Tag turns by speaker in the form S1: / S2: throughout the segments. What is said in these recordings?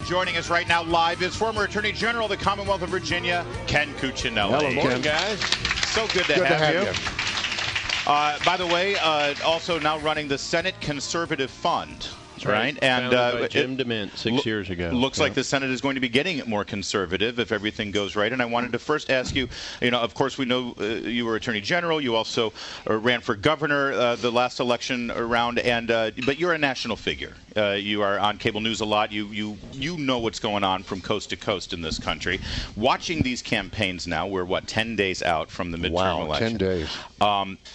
S1: joining us right now live is former Attorney General of the Commonwealth of Virginia, Ken Cuccinelli.
S2: Hello,
S1: morning,
S2: Ken.
S1: guys. So good to have you. By the way, also now running the Senate Conservative Fund. Right, and
S3: by Jim DeMint 6 years ago.
S1: Looks like the Senate is going to be getting more conservative if everything goes right. And I wanted to first ask you, of course, we know you were Attorney General. You also ran for governor the last election around, and but you're a national figure. You are on cable news a lot. You know what's going on from coast to coast in this country. Watching these campaigns now, we're 10 days out from the midterm election.
S2: 10 days.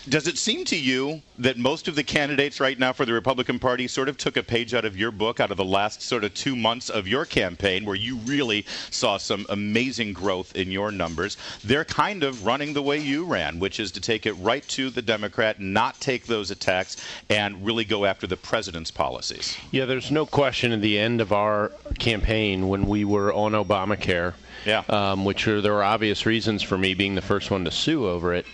S1: Does it seem to you that most of the candidates right now for the Republican Party sort of took a page out of your book, out of the last sort of 2 months of your campaign, where you really saw some amazing growth in your numbers? They're kind of running the way you ran, which is to take it right to the Democrat, not take those attacks, and really go after the president's policies.
S3: Yeah, there's no question at the end of our campaign when we were on Obamacare, which there were obvious reasons for me being the first one to sue over it.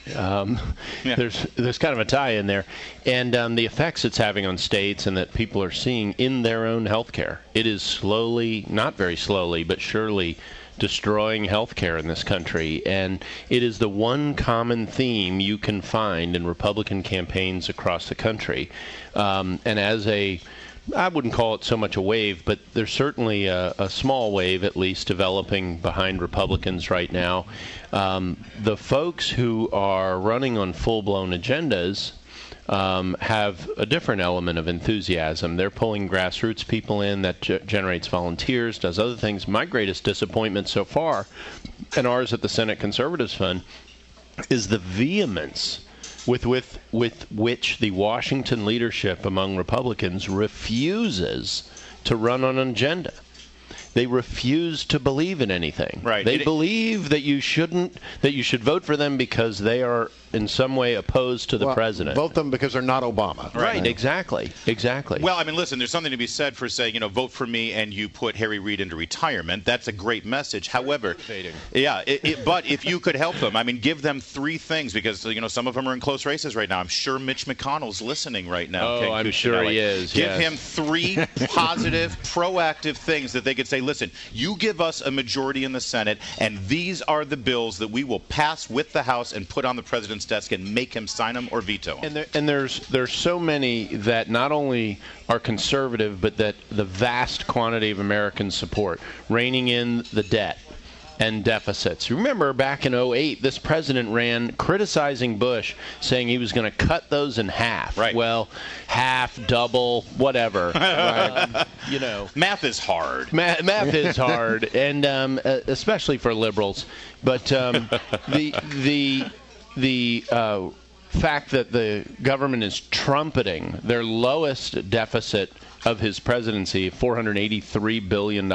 S3: There's kind of a tie in there. And the effects it's having on states and that people are seeing in their own health care. It is slowly, not very slowly, but surely destroying health care in this country. And it is the one common theme you can find in Republican campaigns across the country. And as I wouldn't call it so much a wave, but there's certainly a small wave, at least, developing behind Republicans right now. The folks who are running on full-blown agendas have a different element of enthusiasm. They're pulling grassroots people in. That generates volunteers, does other things. My greatest disappointment so far, and ours at the Senate Conservatives Fund, is the vehemence with which the Washington leadership among Republicans refuses to run on an agenda. They refuse to believe in anything.
S1: Right.
S3: They believe that you should vote for them because they are in some way opposed to the president.
S2: Vote them because they're not Obama.
S3: Right. Exactly.
S1: Well, I mean, listen, there's something to be said for saying, vote for me and you put Harry Reid into retirement. That's a great message. However, but if you could help them, I mean, give them three things, because, some of them are in close races right now. I'm sure Mitch McConnell's listening right now.
S3: Oh, I'm sure he is.
S1: Give him three positive, proactive things that they could say, listen, you give us a majority in the Senate, and these are the bills that we will pass with the House and put on the president's desk and make him sign them or veto them.
S3: And there's so many that not only are conservative, but that the vast quantity of Americans support, reining in the debt and deficits. Remember, back in 2008, this president ran criticizing Bush, saying he was going to cut those in half.
S1: Right.
S3: Well, half, double, whatever.
S1: Math is hard.
S3: Math is hard, and especially for liberals. But the fact that the government is trumpeting their lowest deficit of his presidency, $483 billion,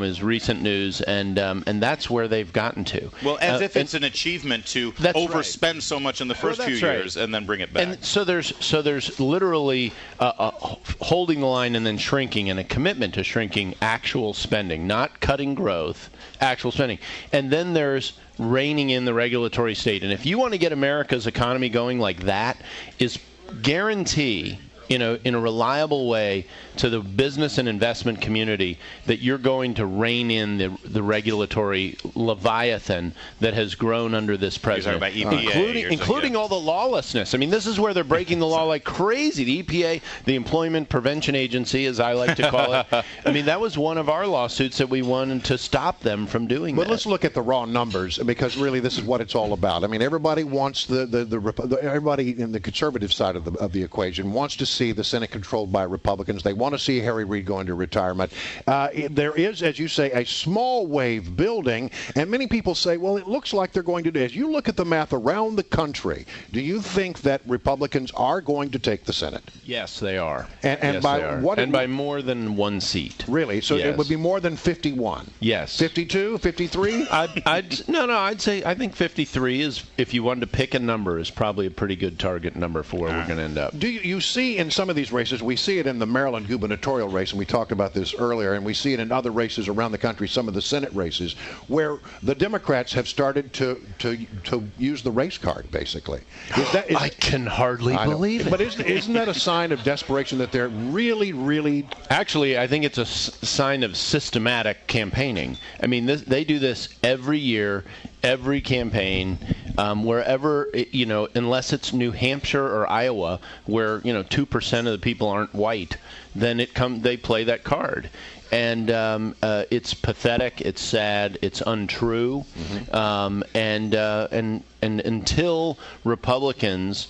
S3: is recent news, and that's where they've gotten to.
S1: Well, as if it's an achievement to overspend so much in the first few years and then bring it back.
S3: And so there's literally holding the line and then shrinking, and a commitment to shrinking actual spending, not cutting growth, actual spending. And then there's reining in the regulatory state. And if you want to get America's economy going like that, is guarantee in a reliable way to the business and investment community that you're going to rein in the regulatory leviathan that has grown under this president, including all the lawlessness. I mean, this is where they're breaking the law like crazy. The EPA, the Employment Prevention Agency, as I like to call it. I mean, that was one of our lawsuits that we won to stop them from doing that.
S2: But let's look at the raw numbers, because really this is what it's all about. I mean, everybody wants everybody in the conservative side of the equation wants to see the Senate controlled by Republicans. They want to see Harry Reid go into retirement. There is, as you say, a small wave building, and many people say, well, it looks like they're going to do. As you look at the math around the country, do you think that Republicans are going to take the Senate?
S3: Yes, they are.
S2: And by what?
S3: And by more than one seat.
S2: Really? So it would be more than 51?
S3: Yes.
S2: 52, 53?
S3: I'd say I think 53 is, if you wanted to pick a number, is probably a pretty good target number for where we're going to end up.
S2: Do you see in some of these races, we see it in the Maryland gubernatorial race, and we talked about this earlier, and we see it in other races around the country, some of the Senate races, where the Democrats have started to use the race card, basically.
S3: I can hardly believe it.
S2: But isn't that a sign of desperation that they're really...
S3: Actually, I think it's a sign of systematic campaigning. I mean, they do this every year, every campaign, wherever, unless it's New Hampshire or Iowa, where, 2% of the people aren't white, then they play that card. And it's pathetic, it's sad, it's untrue. And until Republicans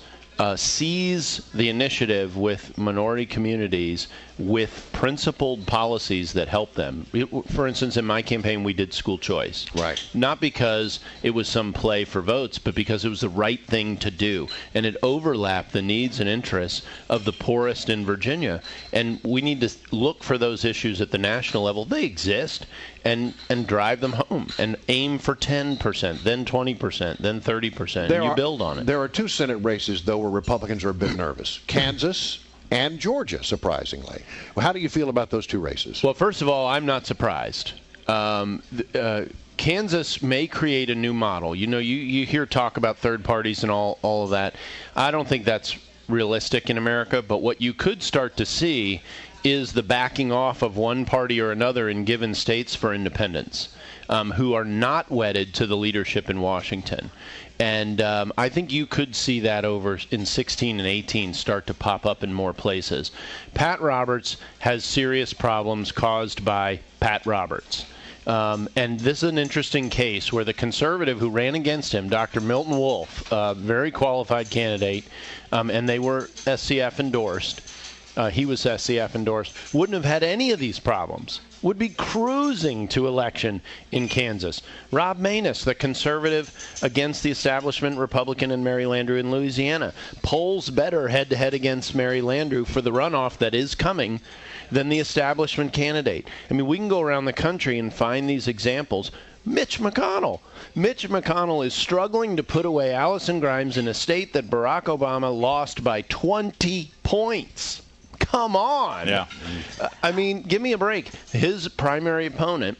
S3: seize the initiative with minority communities with principled policies that help them. For instance, in my campaign, we did school choice.
S2: Right.
S3: Not because it was some play for votes, but because it was the right thing to do. And it overlapped the needs and interests of the poorest in Virginia. And we need to look for those issues at the national level. They exist. And drive them home and aim for 10%, then 20%, then 30%. And you build on it.
S2: There are two Senate races, though, where Republicans are a bit nervous. Kansas and Georgia, surprisingly. Well, how do you feel about those two races?
S3: Well, first of all, I'm not surprised. Kansas may create a new model. You hear talk about third parties and all of that. I don't think that's realistic in America, but what you could start to see is the backing off of one party or another in given states for independents who are not wedded to the leadership in Washington. And I think you could see that over in 16 and 18 start to pop up in more places. Pat Roberts has serious problems caused by Pat Roberts. And this is an interesting case where the conservative who ran against him, Dr. Milton Wolfe, a very qualified candidate, and they were SCF endorsed, he was SCF endorsed, wouldn't have had any of these problems, would be cruising to election in Kansas. Rob Maness, the conservative against the establishment Republican in Mary Landrieu in Louisiana, polls better head-to-head against Mary Landrieu for the runoff that is coming than the establishment candidate. I mean, we can go around the country and find these examples. Mitch McConnell. Mitch McConnell is struggling to put away Allison Grimes in a state that Barack Obama lost by 20 points. Come on.
S1: Yeah.
S3: I mean, give me a break. His primary opponent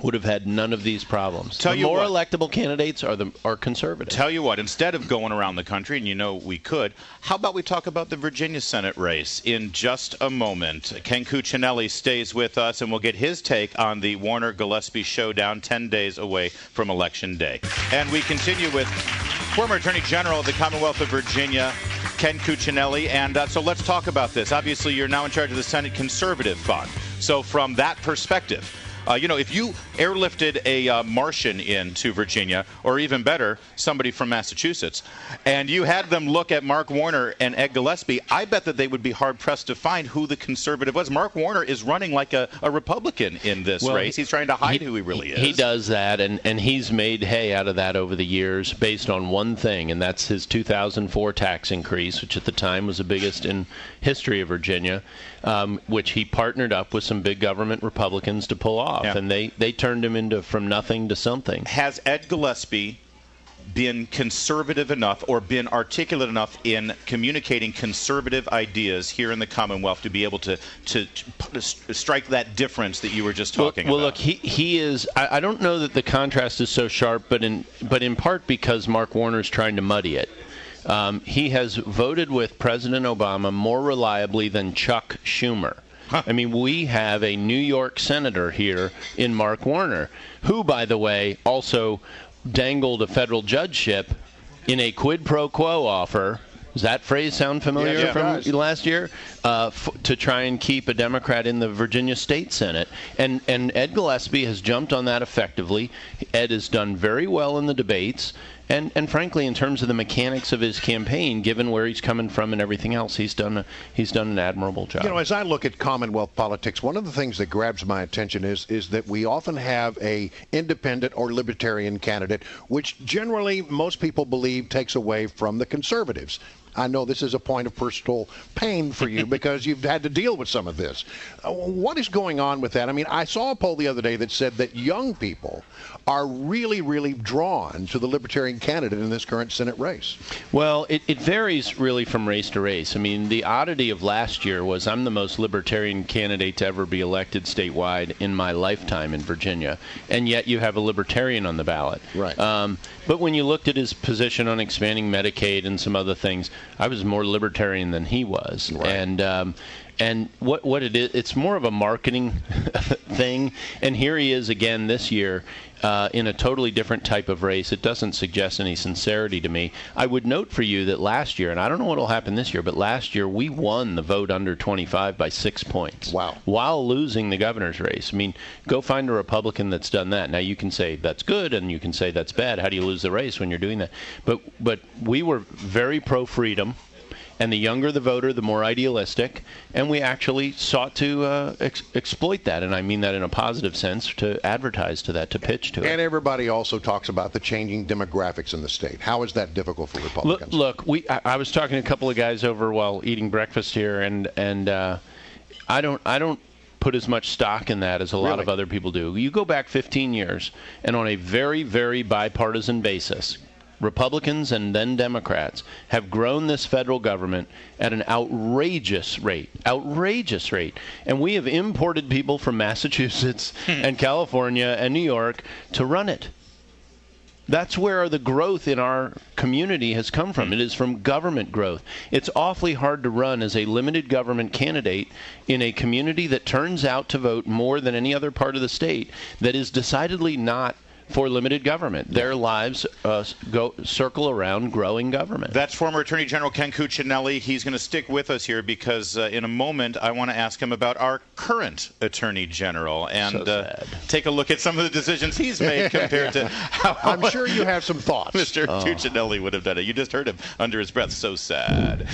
S3: would have had none of these problems. The more electable candidates are conservative.
S1: Tell you what, instead of going around the country, and we could, how about we talk about the Virginia Senate race in just a moment? Ken Cuccinelli stays with us, and we'll get his take on the Warner-Gillespie showdown 10 days away from Election Day. And we continue with former Attorney General of the Commonwealth of Virginia, Ken Cuccinelli. And so let's talk about this. Obviously, you're now in charge of the Senate Conservative Fund. So from that perspective, if you airlifted a Martian into Virginia, or even better, somebody from Massachusetts, and you had them look at Mark Warner and Ed Gillespie, I bet that they would be hard-pressed to find who the conservative was. Mark Warner is running like a Republican in this race. He's trying to hide who he really is.
S3: He does that, and he's made hay out of that over the years based on one thing, and that's his 2004 tax increase, which at the time was the biggest in history of Virginia, which he partnered up with some big government Republicans to pull off. Yeah. And they turned him into from nothing to something.
S1: Has Ed Gillespie been conservative enough or been articulate enough in communicating conservative ideas here in the Commonwealth to be able to strike that difference that you were just talking about?
S3: Well, look, he is. I don't know that the contrast is so sharp, but in part because Mark Warner is trying to muddy it. He has voted with President Obama more reliably than Chuck Schumer. I mean, we have a New York senator here in Mark Warner, who, by the way, also dangled a federal judgeship in a quid pro quo offer. Does that phrase sound familiar from last year? To try and keep a Democrat in the Virginia State Senate. And Ed Gillespie has jumped on that effectively. Ed has done very well in the debates. And frankly, in terms of the mechanics of his campaign, given where he's coming from and everything else, he's done an admirable job.
S2: As I look at Commonwealth politics, one of the things that grabs my attention is that we often have a independent or libertarian candidate, which generally most people believe takes away from the conservatives. I know this is a point of personal pain for you because you've had to deal with some of this. What is going on with that? I mean, I saw a poll the other day that said that young people are really, really drawn to the Libertarian candidate in this current Senate race.
S3: Well, it varies really from race to race. I mean, the oddity of last year was I'm the most Libertarian candidate to ever be elected statewide in my lifetime in Virginia, and yet you have a Libertarian on the ballot.
S2: Right.
S3: But when you looked at his position on expanding Medicaid and some other things, I was more Libertarian than he was.
S2: Right.
S3: And what it is, it's more of a marketing thing. And here he is again this year in a totally different type of race. It doesn't suggest any sincerity to me. I would note for you that last year, and I don't know what will happen this year, but last year we won the vote under 25 by 6 points.
S2: Wow.
S3: While losing the governor's race. I mean, go find a Republican that's done that. Now, you can say that's good and you can say that's bad. How do you lose the race when you're doing that? But we were very pro-freedom. And the younger the voter, the more idealistic. And we actually sought to exploit that. And I mean that in a positive sense, to advertise to that, to pitch to it.
S2: And everybody also talks about the changing demographics in the state. How is that difficult for Republicans?
S3: Look, I was talking to a couple of guys over while eating breakfast here, and I don't put as much stock in that as a lot of other people do. You go back 15 years, and on a very, very bipartisan basis, Republicans and then Democrats have grown this federal government at an outrageous rate. And we have imported people from Massachusetts and California and New York to run it. That's where the growth in our community has come from. It is from government growth. It's awfully hard to run as a limited government candidate in a community that turns out to vote more than any other part of the state that is decidedly not for limited government. Their lives circle around growing government.
S1: That's former Attorney General Ken Cuccinelli. He's going to stick with us here because in a moment I want to ask him about our current Attorney General and take a look at some of the decisions he's made compared to how
S2: I'm sure you have some thoughts.
S1: Mr. Cuccinelli would have done it. You just heard him under his breath. So sad.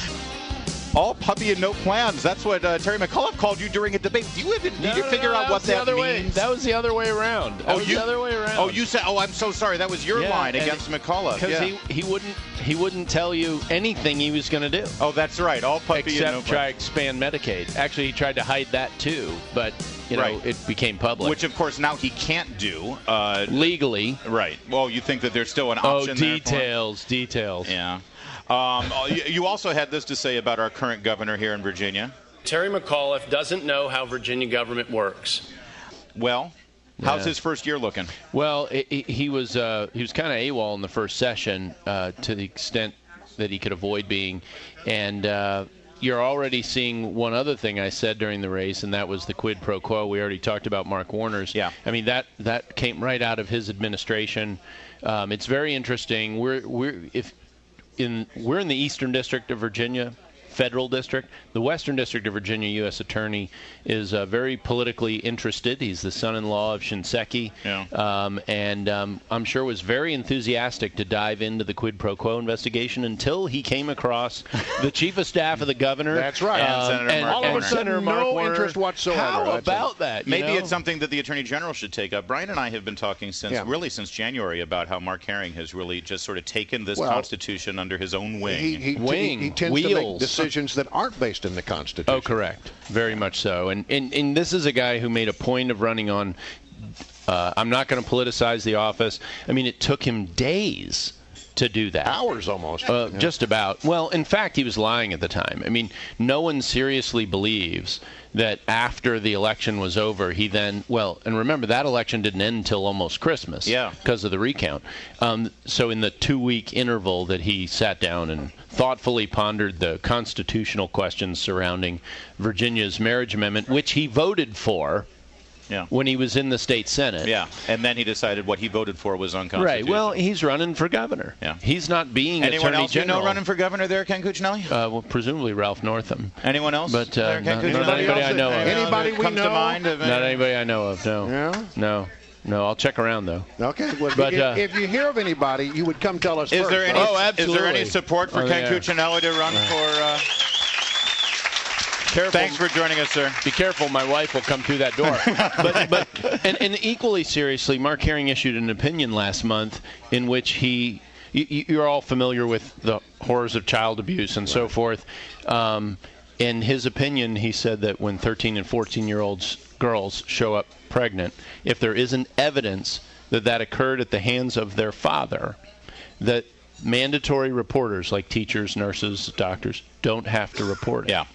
S1: All puppy and no plans. That's what Terry McAuliffe called you during a debate. Do you even need to figure out what that means?
S3: That was the other way around. The other way around.
S1: Oh, you said. Oh, I'm so sorry. That was your line against McAuliffe.
S3: Because he wouldn't tell you anything he was going to do.
S1: Oh, that's right. All puppy and no plans.
S3: Except try to expand Medicaid. Actually, he tried to hide that too, but you know it became public.
S1: Which, of course, now he can't do
S3: legally.
S1: Right. Well, you think that there's still an option there for him?
S3: Details.
S1: Yeah. You also had this to say about our current governor here in Virginia.
S4: Terry McAuliffe doesn't know how Virginia government works.
S1: Well, how's his first year looking?
S3: Well, he was kind of AWOL in the first session to the extent that he could avoid being. And you're already seeing one other thing I said during the race, and that was the quid pro quo. We already talked about Mark Warner's.
S1: Yeah.
S3: I mean, that came right out of his administration. It's very interesting. We're in the Eastern District of Virginia, federal district. The Western District of Virginia U.S. Attorney is very politically interested. He's the son-in-law of Shinseki, and I'm sure was very enthusiastic to dive into the quid pro quo investigation until he came across the chief of staff of the governor.
S2: That's right.
S1: And
S2: all of a sudden, no interest whatsoever.
S3: How about that?
S1: Maybe it's something that the Attorney General should take up. Brian and I have been talking since January about how Mark Herring has really just sort of taken this Constitution under his own wing.
S2: He tends to make decisions that aren't based in the Constitution.
S3: Oh, correct. Very much so. And this is a guy who made a point of running on, I'm not going to politicize the office. I mean, it took him days to do that.
S2: Hours almost.
S3: Just about. Well, in fact, he was lying at the time. I mean, no one seriously believes that after the election was over, he then, and remember, that election didn't end until almost Christmas because of the recount. So in the 2-week interval that he sat down and thoughtfully pondered the constitutional questions surrounding Virginia's marriage amendment, which he voted for when he was in the state Senate.
S1: Yeah, and then he decided what he voted for was unconstitutional.
S3: Right. Well, he's running for governor. Yeah. He's not being Attorney General.
S1: Anyone else you know running for governor there, Ken Cuccinelli?
S3: Well, presumably Ralph Northam.
S1: Anyone else?
S3: But not anybody I know of.
S2: Anybody we
S1: comes
S2: know?
S1: To mind
S3: not anybody I know of, no.
S2: Yeah?
S3: No, I'll check around, though.
S2: Okay. Well, but if you hear of anybody, you would come tell us first.
S3: Absolutely.
S1: Is there any support for Ken Cuccinelli to run for... Careful. Thanks for joining us, sir.
S3: Be careful. My wife will come through that door. but equally seriously, Mark Herring issued an opinion last month in which he you're all familiar with the horrors of child abuse and so forth. In his opinion, he said that when 13 and 14-year-old girls show up pregnant, if there isn't evidence that that occurred at the hands of their father, that mandatory reporters like teachers, nurses, doctors don't have to report it.
S1: Yeah.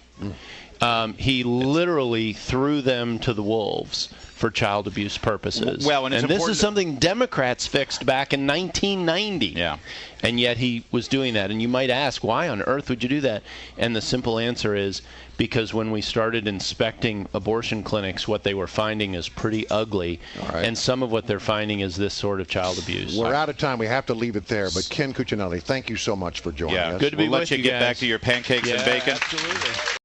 S3: He literally threw them to the wolves for child abuse purposes.
S1: Well, and
S3: this is something Democrats fixed back in 1990.
S1: Yeah.
S3: And yet he was doing that. And you might ask, why on earth would you do that? And the simple answer is because when we started inspecting abortion clinics, what they were finding is pretty ugly.
S2: Right.
S3: And some of what they're finding is this sort of child abuse.
S2: We're out of time. We have to leave it there. But Ken Cuccinelli, thank you so much for joining us.
S3: Good to be
S1: we'll
S3: with
S1: let you
S3: you
S1: get
S3: guys.
S1: back to your pancakes and bacon.
S3: Absolutely.